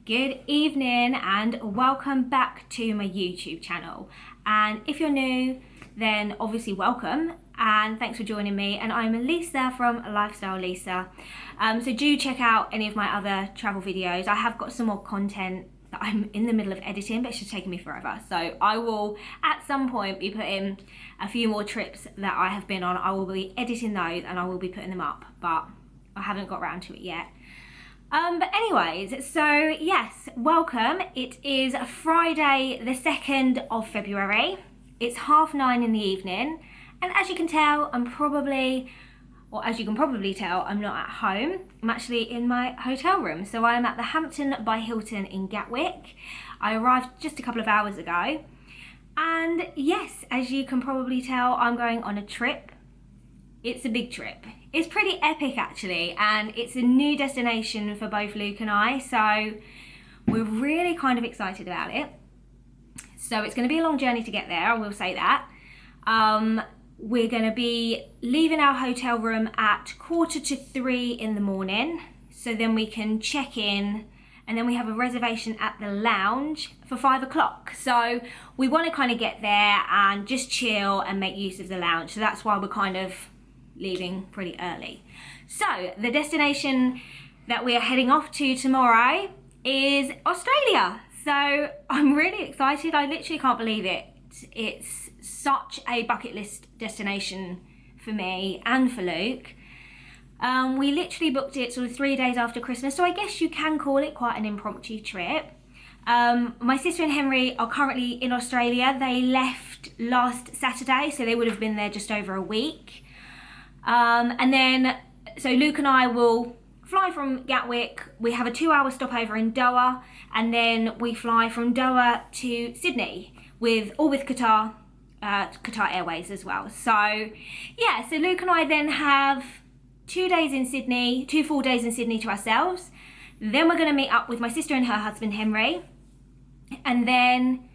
Good evening and welcome back to my YouTube channel. And if you're new, then obviously welcome and thanks for joining me. And I'm Lisa from Lifestyle Lisa. So do check out any of my other travel videos. I have got some more content that I'm in the middle of editing, but it's just taking me forever. So I will at some point be putting a few more trips that I have been on. I will be editing those and I will be putting them up, but I haven't got around to it yet. But anyways, so yes, welcome. It is Friday the 2nd of February. It's 9:30 in the evening. And as you can tell, as you can probably tell, I'm not at home. I'm actually in my hotel room. So I am at the Hampton by Hilton in Gatwick. I arrived just a couple of hours ago. And yes, as you can probably tell, I'm going on a trip. It's a big trip. It's pretty epic actually, and it's a new destination for both Luke and I, so we're really kind of excited about it. So it's going to be a long journey to get there, I will say that. We're going to be leaving our hotel room at 2:45 in the morning, so then we can check in, and then we have a reservation at the lounge for 5 o'clock. So we want to kind of get there and just chill and make use of the lounge, so that's why we're kind of leaving pretty early. So the destination that we are heading off to tomorrow is Australia. So I'm really excited. I literally can't believe it. It's such a bucket list destination for me and for Luke. We literally booked it sort of 3 days after Christmas, so I guess you can call it quite an impromptu trip. My sister and Henry are currently in Australia. They left last Saturday, so they would have been there just over a week. So Luke and I will fly from Gatwick. We have a 2-hour stopover in Doha, and then we fly from Doha to Sydney with Qatar, Qatar Airways as well. So yeah, so Luke and I then have 2 days in Sydney, 2 full days in Sydney to ourselves. Then we're going to meet up with my sister and her husband Henry, and then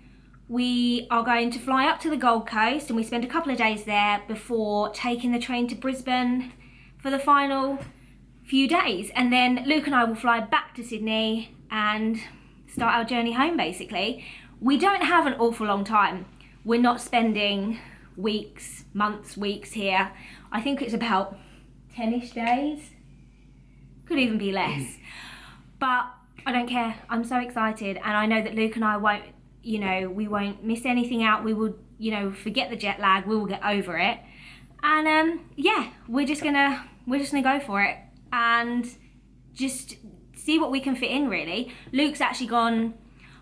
we are going to fly up to the Gold Coast and we spend a couple of days there before taking the train to Brisbane for the final few days. And then Luke and I will fly back to Sydney and start our journey home basically. We don't have an awful long time. We're not spending weeks, months, weeks here. I think it's about 10-ish days. Could even be less. But I don't care. I'm so excited, and I know that Luke and I won't, we won't miss anything out. We will, forget the jet lag. We will get over it. And yeah, we're just gonna go for it and just see what we can fit in really. Luke's actually gone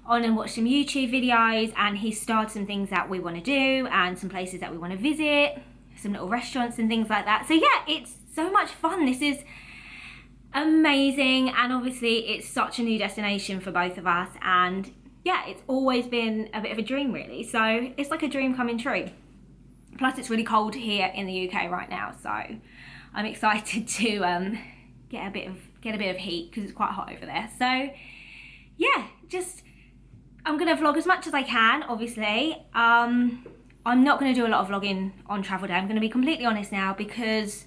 on and watched some YouTube videos, and he's started some things that we want to do and some places that we want to visit, some little restaurants and things like that. So yeah, it's so much fun. This is amazing, and obviously it's such a new destination for both of us, and yeah, it's always been a bit of a dream really, so it's like a dream coming true. Plus it's really cold here in the UK right now, so I'm excited to get a bit of heat because it's quite hot over there. So yeah, I'm gonna vlog as much as I can, obviously. I'm not gonna do a lot of vlogging on travel day. I'm gonna be completely honest now, because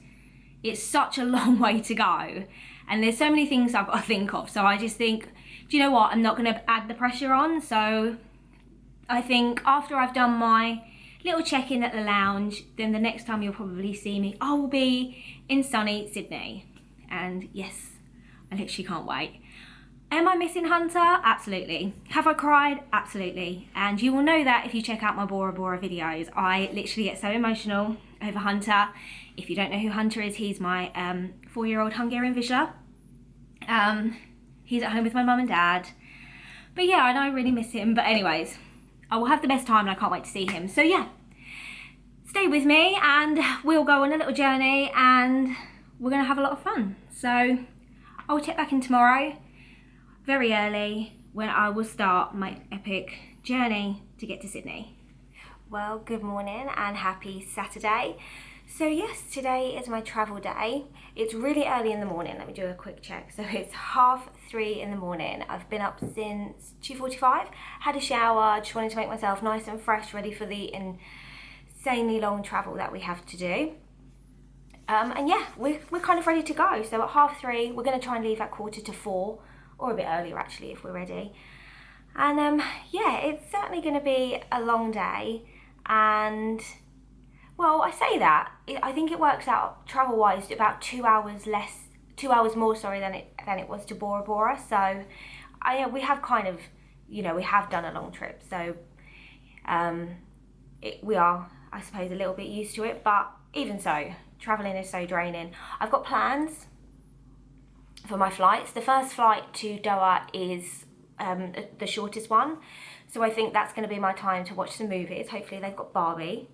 it's such a long way to go and there's so many things I've got to think of. So I just think, do you know what, I'm not going to add the pressure on. So I think after I've done my little check-in at the lounge, then the next time you'll probably see me, I will be in sunny Sydney. And yes, I literally can't wait. Am I missing Hunter? Absolutely. Have I cried? Absolutely. And you will know that if you check out my Bora Bora videos. I literally get so emotional over Hunter. If you don't know who Hunter is, he's my 4-year-old Hungarian visualer. He's at home with my mum and dad. But yeah, I know I really miss him. But anyways, I will have the best time and I can't wait to see him. So yeah, stay with me and we'll go on a little journey and we're going to have a lot of fun. So I'll check back in tomorrow very early when I will start my epic journey to get to Sydney. Well, good morning and happy Saturday. So yes, today is my travel day. It's really early in the morning. Let me do a quick check. So it's 3:30 in the morning. I've been up since 2:45, had a shower, just wanted to make myself nice and fresh, ready for the insanely long travel that we have to do. And yeah, we're kind of ready to go. So at 3:30, we're going to try and leave at 3:45 or a bit earlier actually if we're ready. And yeah, it's certainly going to be a long day, and well, I say that, I think it works out travel-wise about 2 hours more, sorry, than it was to Bora Bora. So we have kind of, we have done a long trip, so we are, I suppose, a little bit used to it, but even so, traveling is so draining. I've got plans for my flights. The first flight to Doha is the shortest one, so I think that's going to be my time to watch some movies. Hopefully they've got Barbie,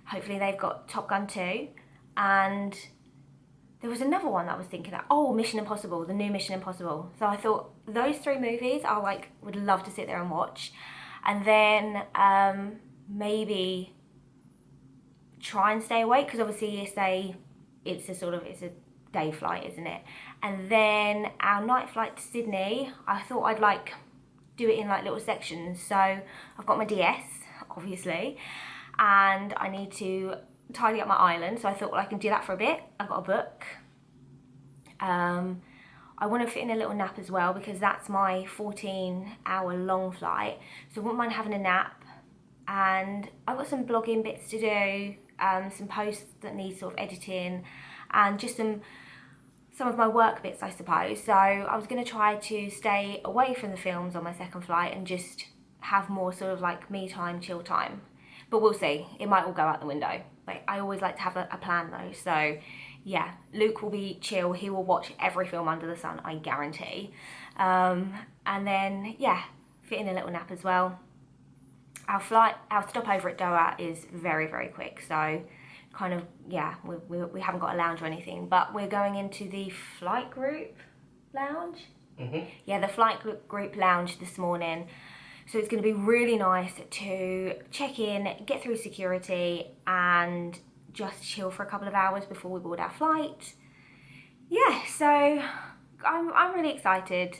hopefully they've got Top Gun 2, and there was another one that I was thinking of, Mission Impossible, the new Mission Impossible. So I thought those 3 movies I would love to sit there and watch, and then maybe try and stay awake, because obviously it's a day flight, isn't it? And then our night flight to Sydney, I thought I'd do it in little sections. So I've got my DS, obviously, and I need to tidy up my island, so I thought, well, I can do that for a bit. I've got a book. I want to fit in a little nap as well, because that's my 14-hour long flight, so I wouldn't mind having a nap. And I've got some blogging bits to do, some posts that need sort of editing, and just some of my work bits, I suppose. So I was going to try to stay away from the films on my second flight and just have more sort of me time, chill time. But we'll see. It might all go out the window. But I always like to have a plan though. So yeah, Luke will be chill. He will watch every film under the sun, I guarantee. And then yeah, fit in a little nap as well. Our stopover at Doha is very, very quick. So kind of, yeah, we haven't got a lounge or anything, but we're going into the flight group lounge. Mm-hmm. Yeah, the flight group lounge this morning. So it's going to be really nice to check in, get through security, and just chill for a couple of hours before we board our flight. Yeah, so I'm really excited,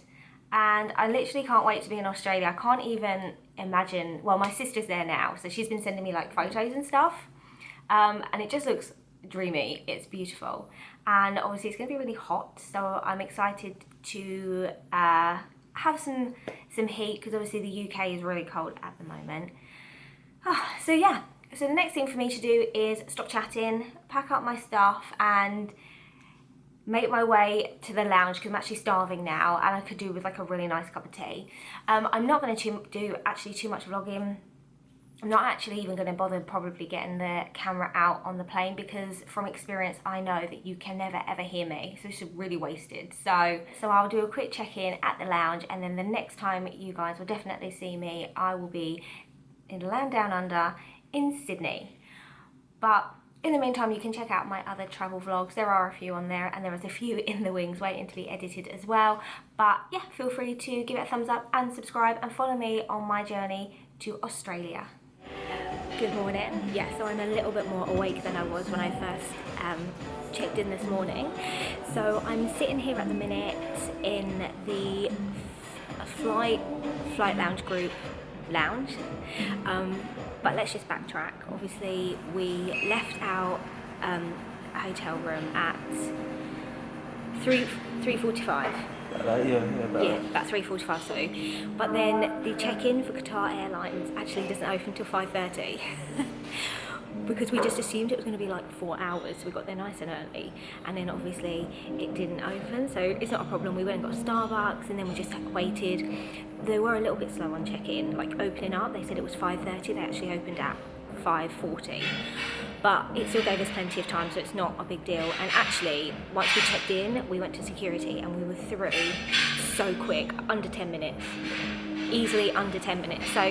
and I literally can't wait to be in Australia. I can't even imagine. Well, my sister's there now, so she's been sending me photos and stuff. And it just looks dreamy. It's beautiful, and obviously it's going to be really hot, so I'm excited to have some heat, because obviously the UK is really cold at the moment. So yeah, so the next thing for me to do is stop chatting, pack up my stuff, and make my way to the lounge, because I'm actually starving now, and I could do with a really nice cup of tea. I'm not going to do actually too much vlogging. I'm not actually even going to bother probably getting the camera out on the plane, because from experience I know that you can never ever hear me, so it's really wasted. So I'll do a quick check-in at the lounge, and then the next time you guys will definitely see me, I will be in the land down under in Sydney. But in the meantime, you can check out my other travel vlogs. There are a few on there, and there is a few in the wings waiting to be edited as well. But yeah, feel free to give it a thumbs up and subscribe, and follow me on my journey to Australia. Good morning. Yeah, so I'm a little bit more awake than I was when I first checked in this morning. So I'm sitting here at the minute in the flight lounge group lounge. But let's just backtrack. Obviously, we left our hotel room at 3:45. About 3:45, sorry. But then the check-in for Qatar Airlines actually doesn't open until 5:30. Because we just assumed it was going to be 4 hours. So we got there nice and early, and then obviously it didn't open, so it's not a problem. We went and got Starbucks, and then we just waited. They were a little bit slow on check-in, opening up. They said it was 5:30. They actually opened at 5:40. But it still gave us plenty of time, so it's not a big deal. And actually, once we checked in, we went to security, and we were through so quick, under 10 minutes. Easily under 10 minutes. So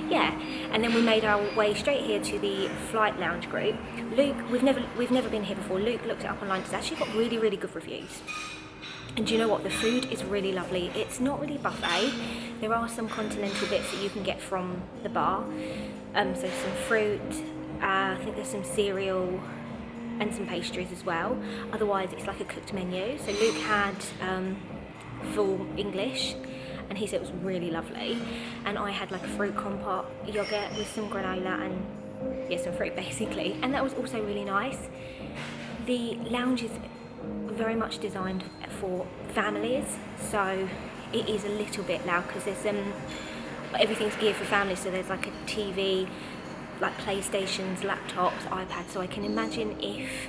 yeah, and then we made our way straight here to the flight lounge group. Luke, we've never been here before. Luke looked it up online. It's actually got really, really good reviews. And do you know what? The food is really lovely. It's not really buffet. There are some continental bits that you can get from the bar. So some fruit, I think there's some cereal and some pastries as well. Otherwise, it's like a cooked menu. So Luke had full English, and he said it was really lovely. And I had a fruit compote yogurt with some granola and some fruit basically. And that was also really nice. The lounge is very much designed for families, so it is a little bit loud because there's everything's geared for families, so there's like a TV, like PlayStations, laptops, iPads. So I can imagine if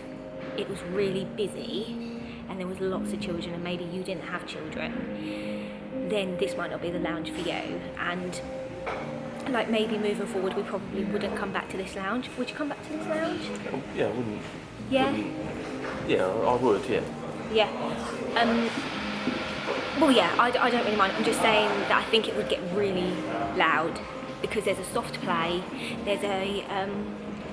it was really busy and there was lots of children and maybe you didn't have children, then this might not be the lounge for you. And like maybe moving forward we probably wouldn't come back to this lounge. Would you come back to this lounge? Yeah, I wouldn't. Yeah? Yeah, I would, yeah. Yeah. Well, yeah, I don't really mind. I'm just saying that I think it would get really loud because there's a soft play, there's a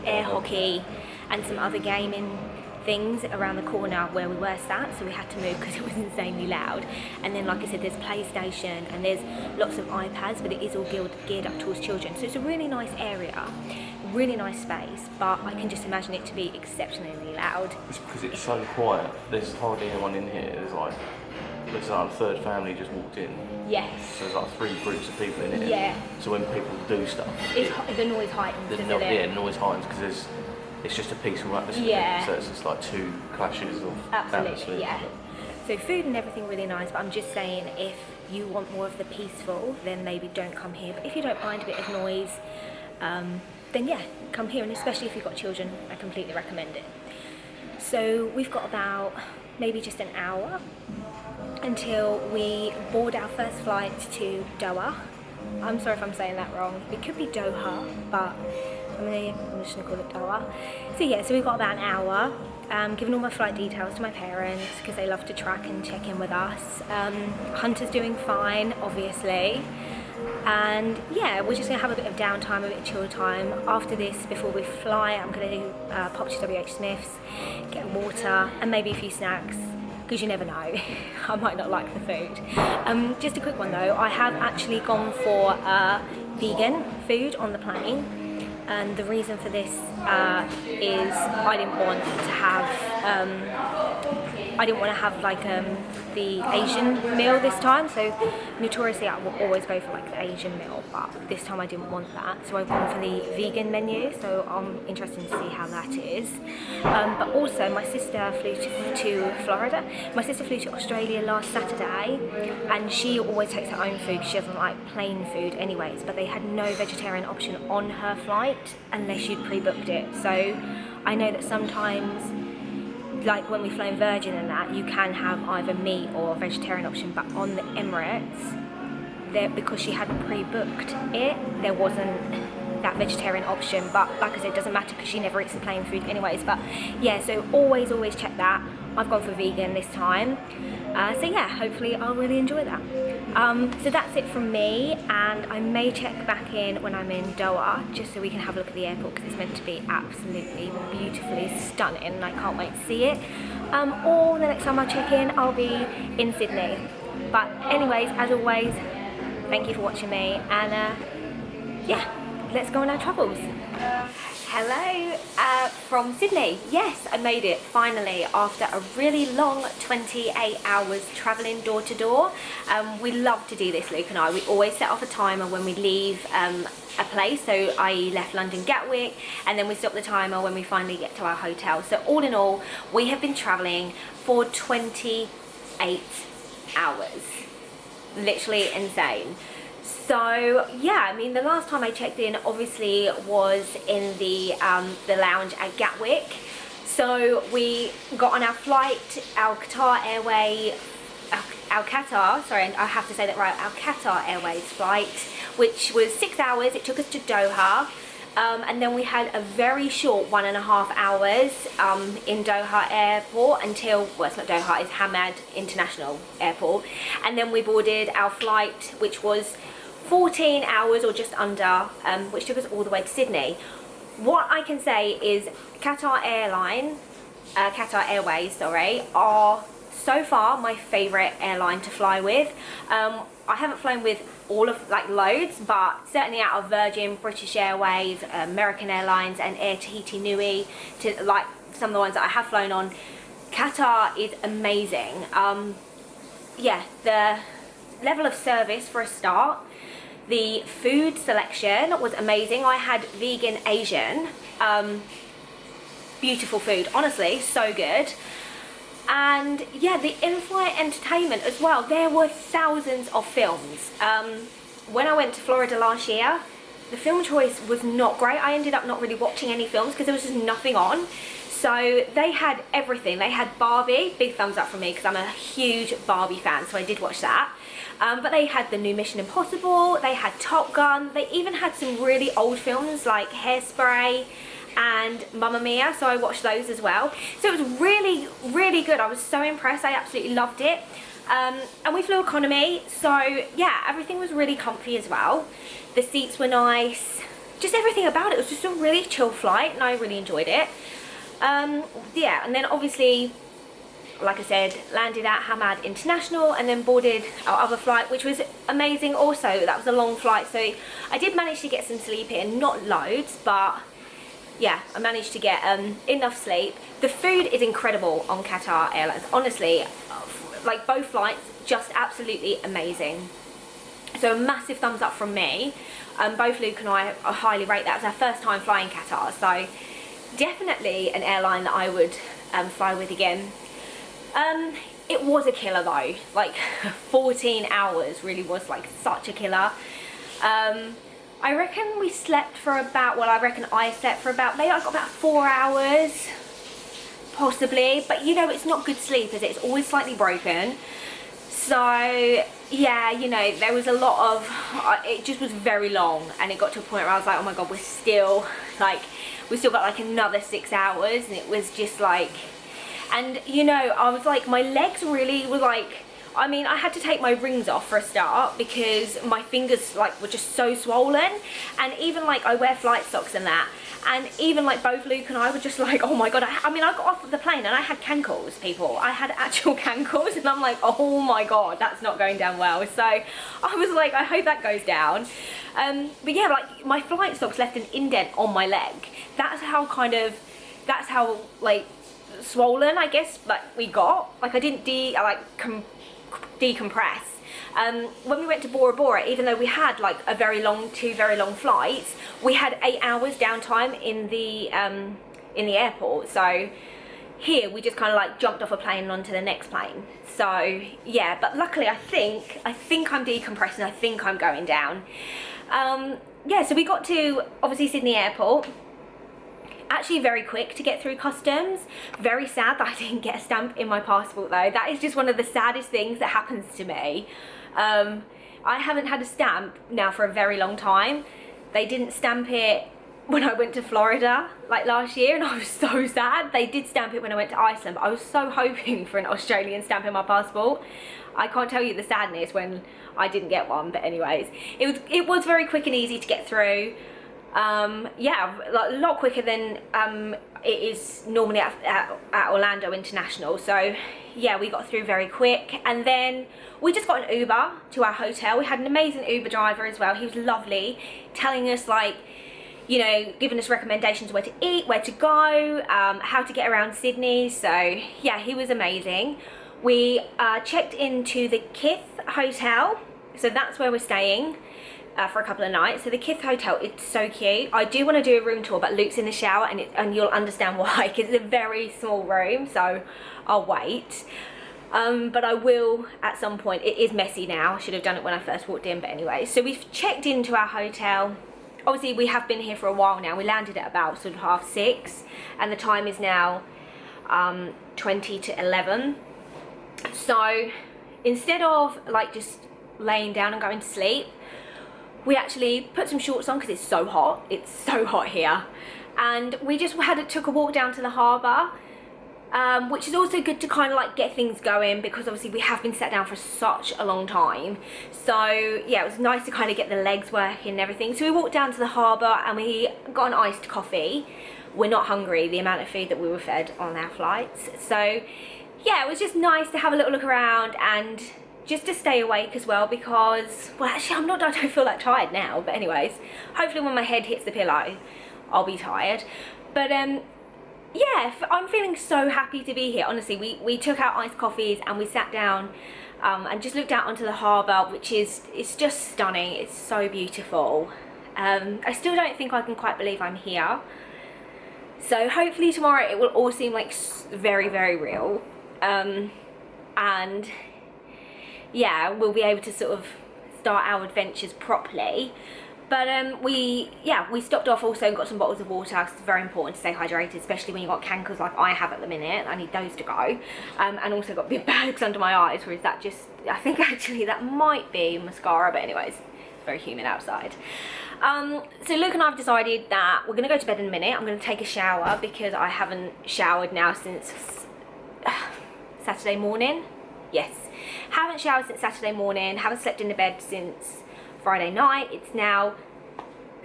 air hockey and some other gaming things around the corner where we were sat, so we had to move because it was insanely loud. And then, like I said, there's PlayStation and there's lots of iPads, but it is all geared up towards children. So it's a really nice area, really nice space, but I can just imagine it to be exceptionally loud. It's because it's so quiet. There's hardly anyone in here. There's like a third family just walked in. Yes. So there's like 3 groups of people in here. Yeah. So when people do stuff, the noise heightens, doesn't it? Yeah, noise heightens because it's just a peaceful atmosphere. Yeah. So it's just like 2 clashes of Absolutely, atmosphere. yeah. So food and everything really nice, but I'm just saying if you want more of the peaceful, then maybe don't come here. But if you don't mind a bit of noise, then yeah, come here. And especially if you've got children, I completely recommend it. So we've got about maybe just an hour until we board our first flight to Doha. I'm sorry if I'm saying that wrong. It could be Doha, but I'm just gonna call it Doha. So yeah, so we've got about an hour. Giving all my flight details to my parents because they love to track and check in with us. Hunter's doing fine, obviously. And yeah, we're just gonna have a bit of downtime, a bit of chill time. After this, before we fly, I'm gonna do pop to WH Smith's, get water and maybe a few snacks, because you never know, I might not like the food. Just a quick one though, I have actually gone for vegan food on the plane. And the reason for this is I didn't want to have like the Asian meal this time. So notoriously I will always go for like the Asian meal, but this time I didn't want that. So I've gone for the vegan menu. So I'm interested to see how that is. But also my sister flew to Florida. My sister flew to Australia last Saturday, and she always takes her own food. She doesn't like plain food anyways, but they had no vegetarian option on her flight unless you'd pre-booked it. So I know that sometimes, like when we fly in Virgin and that, you can have either meat or a vegetarian option, but on the Emirates, because she hadn't pre-booked it, there wasn't that vegetarian option. But like I said, it doesn't matter because she never eats the plain food anyways. But yeah, so always check that. I've gone for vegan this time. So yeah, hopefully I'll really enjoy that. So that's it from me, and I may check back in when I'm in Doha just so we can have a look at the airport because it's meant to be absolutely beautifully stunning and I can't wait to see it. Or the next time I check in, I'll be in Sydney. But anyways, as always, thank you for watching me, and yeah, let's go on our travels. Hello from Sydney. Yes, I made it finally after a really long 28 hours travelling door to door. We love to do this, Luke and I. We always set off a timer when we leave a place. So I left London Gatwick, and then we stop the timer when we finally get to our hotel. So all in all, we have been travelling for 28 hours. Literally insane. So yeah, I mean, the last time I checked in obviously was in the lounge at Gatwick. So we got on our flight, our Qatar Airways flight, which was 6 hours. It took us to Doha. And then we had a very short 1.5 hours in Doha airport until, well, it's not Doha, it's Hamad International Airport. And then we boarded our flight, which was 14 hours or just under, which took us all the way to Sydney. What I can say is Qatar Airways, sorry, are so far my favourite airline to fly with. I haven't flown with all of, like, loads, but certainly out of Virgin, British Airways, American Airlines and Air Tahiti Nui, to like some of the ones that I have flown on, Qatar is amazing. Yeah, the level of service for a start, the food selection was amazing. I had vegan Asian, beautiful food, honestly, so good. And yeah, the in-flight entertainment as well, there were thousands of films. When I went to Florida last year, the film choice was not great. I ended up not really watching any films because there was just nothing on. So they had everything. They had Barbie, big thumbs up from me because I'm a huge Barbie fan, so I did watch that. But they had the new Mission Impossible, they had Top Gun, they even had some really old films like Hairspray and Mamma Mia, so I watched those as well. So it was really, really good. I was so impressed. I absolutely loved it. And we flew economy, so yeah, everything was really comfy as well. The seats were nice, just everything about it was just a really chill flight, and I really enjoyed it. Yeah, and then obviously, like I said, landed at Hamad International and then boarded our other flight, which was amazing also. That was a long flight, so I did manage to get some sleep in, not loads, but yeah, I managed to get enough sleep. The food is incredible on Qatar Airlines, honestly. Like both flights, just absolutely amazing. So a massive thumbs up from me. Both Luke and I highly rate that. It was our first time flying Qatar, so definitely an airline that I would fly with again. It was a killer though, like 14 hours really was like such a killer. I reckon we slept for about, well, I reckon I slept for about, maybe I got about 4 hours, possibly, but you know, it's not good sleep, is it? It's always slightly broken. So yeah, you know, there was a lot of, it just was very long, and it got to a point where I was like, oh my god, we still got like another 6 hours, and it was just like, and you know, I was like, my legs really were like, I mean, I had to take my rings off for a start because my fingers like were just so swollen, and even like I wear flight socks and that, and even like both Luke and I were just like, oh my god, I mean, I got off of the plane and I had cankles, people. I had actual cankles, and I'm like, oh my god, that's not going down well. So I was like, I hope that goes down. But yeah, like my flight socks left an indent on my leg. That's how like swollen, I guess, like we got. Like I didn't decompress. When we went to Bora Bora, even though we had like two very long flights, we had 8 hours downtime in the airport. So here we just kind of like jumped off a plane and onto the next plane. So yeah, but luckily I think I'm decompressing. I think I'm going down. Yeah, so we got to obviously Sydney Airport. Actually very quick to get through customs. Very sad that I didn't get a stamp in my passport though. That is just one of the saddest things that happens to me. I haven't had a stamp now for a very long time. They didn't stamp it when I went to Florida like last year, and I was so sad. They did stamp it when I went to Iceland, but I was so hoping for an Australian stamp in my passport. I can't tell you the sadness when I didn't get one, but anyways, it was very quick and easy to get through. Yeah, a lot quicker than it is normally at Orlando International. So yeah, we got through very quick, and then we just got an Uber to our hotel. We had an amazing Uber driver as well. He was lovely, telling us like, you know, giving us recommendations where to eat, where to go, how to get around Sydney. So yeah, he was amazing. We checked into the Kith Hotel, so that's where we're staying for a couple of nights. So the Kith Hotel, it's so cute. I do want to do a room tour, but Luke's in the shower, and you'll understand why, because it's a very small room, so I'll wait. But I will at some point. It is messy now. I should have done it when I first walked in, but anyway. So we've checked into our hotel. Obviously we have been here for a while now. We landed at about sort of 6:30, and the time is now 20 to 11. So instead of like just laying down and going to sleep, we actually put some shorts on because it's so hot. It's so hot here. And we just took a walk down to the harbour, which is also good to kind of like get things going, because obviously we have been sat down for such a long time. So yeah, it was nice to kind of get the legs working and everything. So we walked down to the harbour and we got an iced coffee. We're not hungry, the amount of food that we were fed on our flights. So yeah, it was just nice to have a little look around and just to stay awake as well, because, well, actually I don't feel that tired now, but anyways, hopefully when my head hits the pillow I'll be tired. But yeah, I'm feeling so happy to be here. Honestly, we took our iced coffees and we sat down and just looked out onto the harbour, which is, it's just stunning. It's so beautiful. I still don't think I can quite believe I'm here. So hopefully tomorrow it will all seem like very, very real. and yeah, we'll be able to sort of start our adventures properly. But we stopped off also and got some bottles of water, because it's very important to stay hydrated, especially when you've got cankles like I have at the minute. I need those to go. And also got big bags under my eyes, or is that just, I think actually that might be mascara, but anyways, it's very humid outside. So Luke and I have decided that we're going to go to bed in a minute. I'm going to take a shower because I haven't showered now since Saturday morning. Yes, haven't showered since Saturday morning, haven't slept in the bed since Friday night. It's now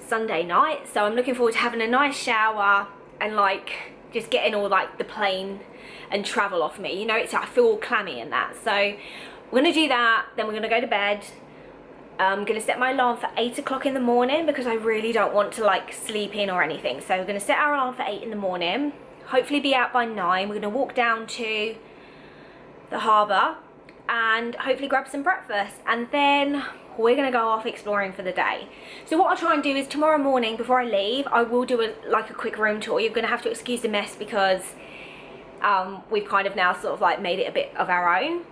Sunday night, so I'm looking forward to having a nice shower and like just getting all like the plane and travel off me, you know. I feel all clammy and that, so we're gonna do that. Then we're gonna go to bed. I'm gonna set my alarm for 8 o'clock in the morning because I really don't want to like sleep in or anything. So we're gonna set our alarm for 8 in the morning, hopefully be out by 9. We're gonna walk down to the harbour and hopefully grab some breakfast, and then we're gonna go off exploring for the day. So what I'll try and do is tomorrow morning before I leave, I will do a quick room tour. You're gonna have to excuse the mess because we've kind of now sort of like made it a bit of our own,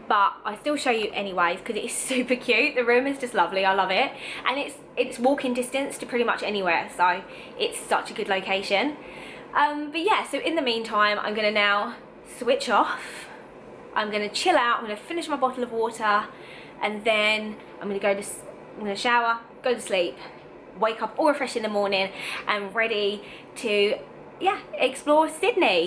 but I still show you anyways because it is super cute. The room is just lovely, I love it, and it's walking distance to pretty much anywhere, so it's such a good location. But yeah, so in the meantime I'm gonna now switch off. I'm gonna chill out, I'm gonna finish my bottle of water, and then I'm gonna shower, go to sleep, wake up all refreshed in the morning and ready to explore Sydney.